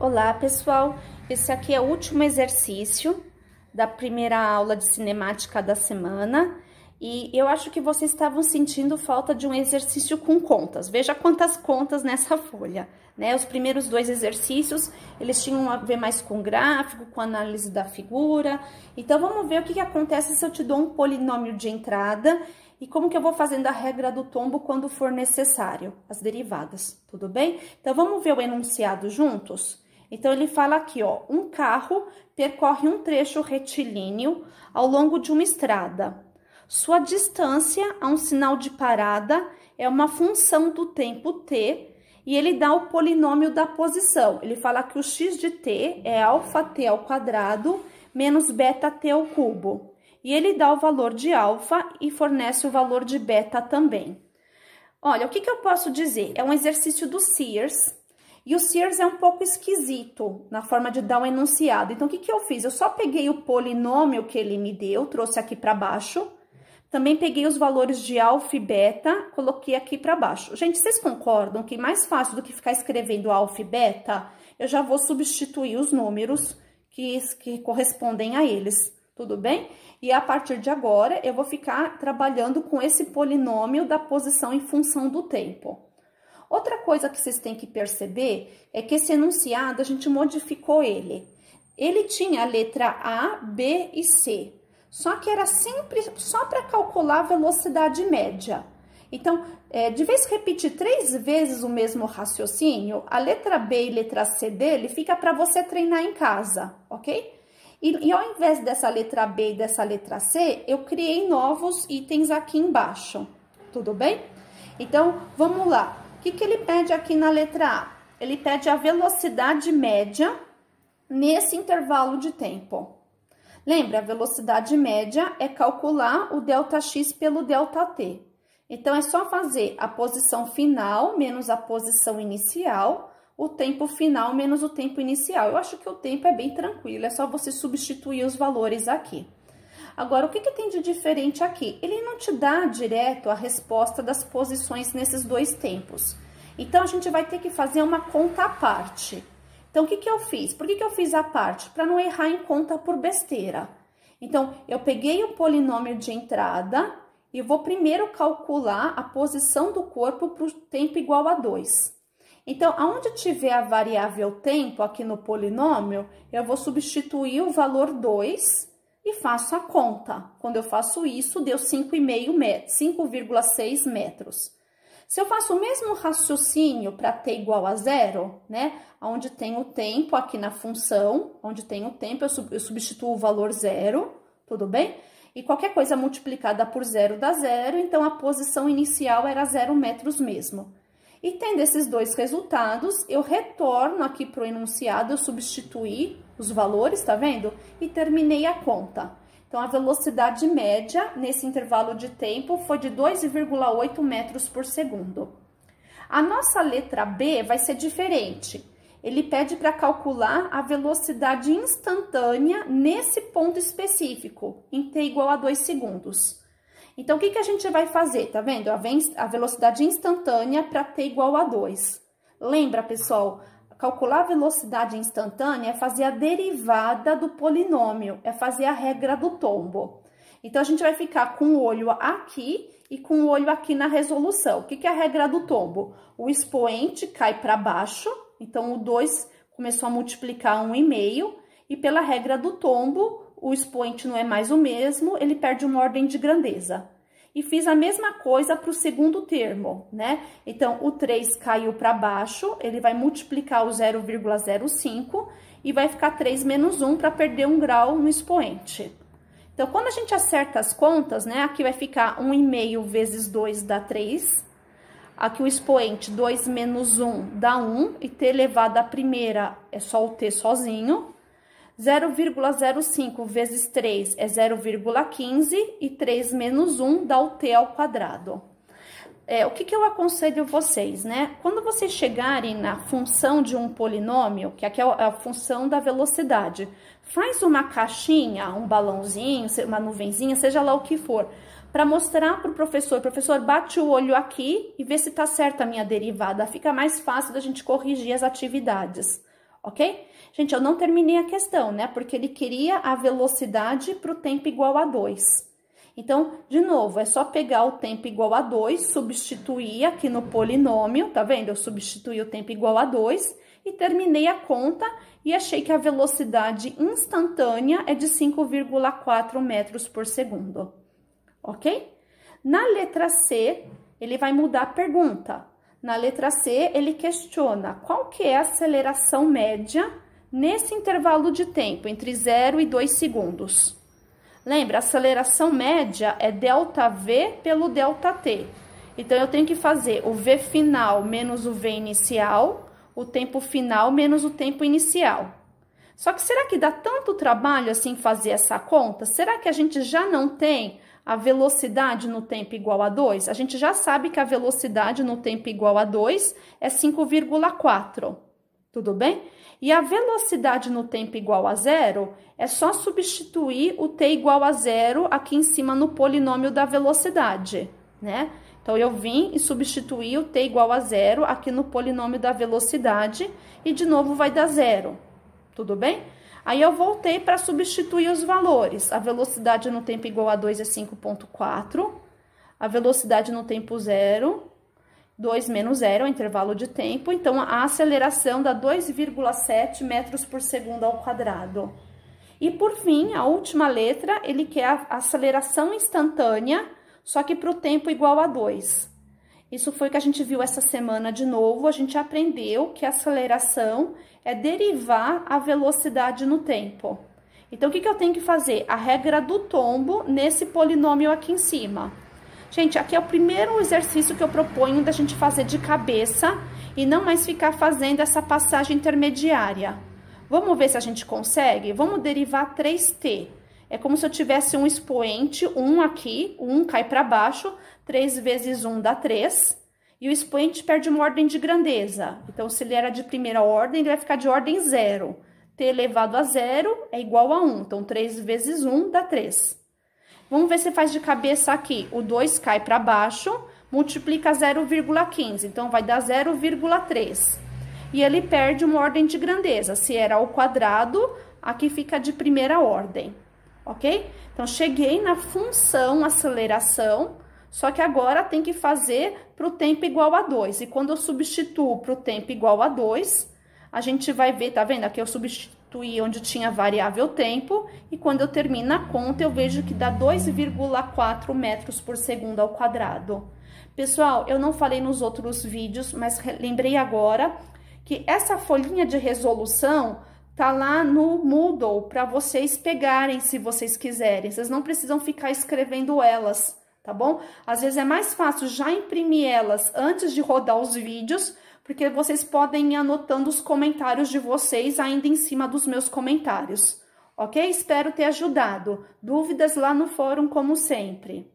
Olá, pessoal! Esse aqui é o último exercício da primeira aula de cinemática da semana e eu acho que vocês estavam sentindo falta de um exercício com contas. Veja quantas contas nessa folha, né? Os primeiros dois exercícios, eles tinham a ver mais com gráfico, com análise da figura. Então, vamos ver o que acontece se eu te dou um polinômio de entrada e como que eu vou fazendo a regra do tombo quando for necessário, as derivadas, tudo bem? Então, vamos ver o enunciado juntos? Então, ele fala aqui, ó, um carro percorre um trecho retilíneo ao longo de uma estrada. Sua distância a um sinal de parada é uma função do tempo t e ele dá o polinômio da posição. Ele fala que o x de t é alfa t ao quadrado menos beta t ao cubo. E ele dá o valor de alfa e fornece o valor de beta também. Olha, o que eu posso dizer? É um exercício do Sears. E o Sears é um pouco esquisito na forma de dar um enunciado. Então, o que eu fiz? Eu só peguei o polinômio que ele me deu, trouxe aqui para baixo. Também peguei os valores de alfa e beta, coloquei aqui para baixo. Gente, vocês concordam que mais fácil do que ficar escrevendo alfa e beta, eu já vou substituir os números que correspondem a eles, tudo bem? E a partir de agora, eu vou ficar trabalhando com esse polinômio da posição em função do tempo. Outra coisa que vocês têm que perceber é que esse enunciado, a gente modificou ele. Ele tinha a letra A, B e C, só que era sempre só para calcular a velocidade média. Então, de vez repetir 3 vezes o mesmo raciocínio, a letra B e letra C dele fica para você treinar em casa, ok? E ao invés dessa letra B e dessa letra C, eu criei novos itens aqui embaixo, tudo bem? Então, vamos lá. O que ele pede aqui na letra A? Ele pede a velocidade média nesse intervalo de tempo. Lembra, a velocidade média é calcular o ΔX pelo ΔT. Então, é só fazer a posição final menos a posição inicial, o tempo final menos o tempo inicial. Eu acho que o tempo é bem tranquilo, é só você substituir os valores aqui. Agora, o que tem de diferente aqui? Ele não te dá direto a resposta das posições nesses dois tempos. Então, a gente vai ter que fazer uma conta à parte. Então, o que eu fiz? Por que eu fiz a parte? Para não errar em conta por besteira. Então, eu peguei o polinômio de entrada e vou primeiro calcular a posição do corpo para o tempo igual a 2. Então, aonde tiver a variável tempo aqui no polinômio, eu vou substituir o valor 2 e faço a conta. Quando eu faço isso, deu 5,6 metros. Se eu faço o mesmo raciocínio para t igual a 0, né? Onde tem o tempo aqui na função, onde tem o tempo, eu substituo o valor 0, tudo bem? E qualquer coisa multiplicada por 0 dá 0, então a posição inicial era 0 metros mesmo. E tendo esses dois resultados, eu retorno aqui para o enunciado, eu substituí os valores, tá vendo? E terminei a conta. Então, a velocidade média nesse intervalo de tempo foi de 2,8 metros por segundo. A nossa letra B vai ser diferente. Ele pede para calcular a velocidade instantânea nesse ponto específico, em t igual a 2 segundos. Então, o que a gente vai fazer? Tá vendo? A velocidade instantânea para t igual a 2. Lembra, pessoal? Calcular a velocidade instantânea é fazer a derivada do polinômio, é fazer a regra do tombo. Então, a gente vai ficar com o olho aqui e com o olho aqui na resolução. O que é a regra do tombo? O expoente cai para baixo, então o 2 começou a multiplicar 1,5, e pela regra do tombo, o expoente não é mais o mesmo, ele perde uma ordem de grandeza. E fiz a mesma coisa para o segundo termo, né? Então, o 3 caiu para baixo, ele vai multiplicar o 0,05 e vai ficar 3 menos 1 para perder 1 grau no expoente. Então, quando a gente acerta as contas, né? Aqui vai ficar 1,5 vezes 2 dá 3. Aqui o expoente 2 menos 1 dá 1, e t elevado à primeira é só o t sozinho. 0,05 vezes 3 é 0,15 e 3 menos 1 dá o t ao quadrado. O que eu aconselho vocês, né? Quando vocês chegarem na função de um polinômio, que aqui é a função da velocidade, faz uma caixinha, um balãozinho, uma nuvenzinha, seja lá o que for, para mostrar para o professor, bate o olho aqui e vê se tá certa a minha derivada, fica mais fácil da gente corrigir as atividades. ok? Gente, eu não terminei a questão, né? Porque ele queria a velocidade para o tempo igual a 2. Então, de novo, é só pegar o tempo igual a 2, substituir aqui no polinômio, tá vendo? Eu substituí o tempo igual a 2 e terminei a conta e achei que a velocidade instantânea é de 5,4 metros por segundo, ok? Na letra C, ele vai mudar a pergunta. Na letra C, ele questiona qual que é a aceleração média nesse intervalo de tempo, entre 0 e 2 segundos. Lembra, a aceleração média é ΔV pelo ΔT. Então, eu tenho que fazer o V final menos o V inicial, o tempo final menos o tempo inicial. Só que será que dá tanto trabalho assim fazer essa conta? Será que a gente já não tem a velocidade no tempo igual a 2? A gente já sabe que a velocidade no tempo igual a 2 é 5,4, tudo bem? E a velocidade no tempo igual a 0 é só substituir o t igual a 0 aqui em cima no polinômio da velocidade, né? Então, eu vim e substituí o t igual a 0 aqui no polinômio da velocidade e, de novo, vai dar 0, tudo bem? Aí, eu voltei para substituir os valores. A velocidade no tempo igual a 2 é 5,4. A velocidade no tempo 0, 2 menos 0 é o intervalo de tempo. Então, a aceleração dá 2,7 metros por segundo ao quadrado. E, por fim, a última letra, ele quer a aceleração instantânea, só que para o tempo igual a 2. Isso foi o que a gente viu essa semana de novo. A gente aprendeu que a aceleração é derivar a velocidade no tempo. Então, o que eu tenho que fazer? A regra do tombo nesse polinômio aqui em cima. Gente, aqui é o primeiro exercício que eu proponho da gente fazer de cabeça e não mais ficar fazendo essa passagem intermediária. Vamos ver se a gente consegue? Vamos derivar 3t. É como se eu tivesse um expoente, 1 aqui, 1 cai para baixo, 3 vezes 1 dá 3, e o expoente perde uma ordem de grandeza. Então, se ele era de primeira ordem, ele vai ficar de ordem 0. t elevado a 0 é igual a 1, então 3 vezes 1 dá 3. Vamos ver se faz de cabeça aqui. O 2 cai para baixo, multiplica 0,15, então vai dar 0,3. E ele perde uma ordem de grandeza. Se era ao quadrado, aqui fica de primeira ordem, ok? Então, cheguei na função aceleração, só que agora tem que fazer para o tempo igual a 2. E quando eu substituo para o tempo igual a 2, a gente vai ver, tá vendo? Aqui eu substituí onde tinha variável tempo, e quando eu termino a conta, eu vejo que dá 2,4 metros por segundo ao quadrado. Pessoal, eu não falei nos outros vídeos, mas lembrei agora que essa folhinha de resolução tá lá no Moodle para vocês pegarem, se vocês quiserem. Vocês não precisam ficar escrevendo elas, tá bom? Às vezes é mais fácil já imprimir elas antes de rodar os vídeos, porque vocês podem ir anotando os comentários de vocês ainda em cima dos meus comentários, ok? Espero ter ajudado. Dúvidas lá no fórum, como sempre.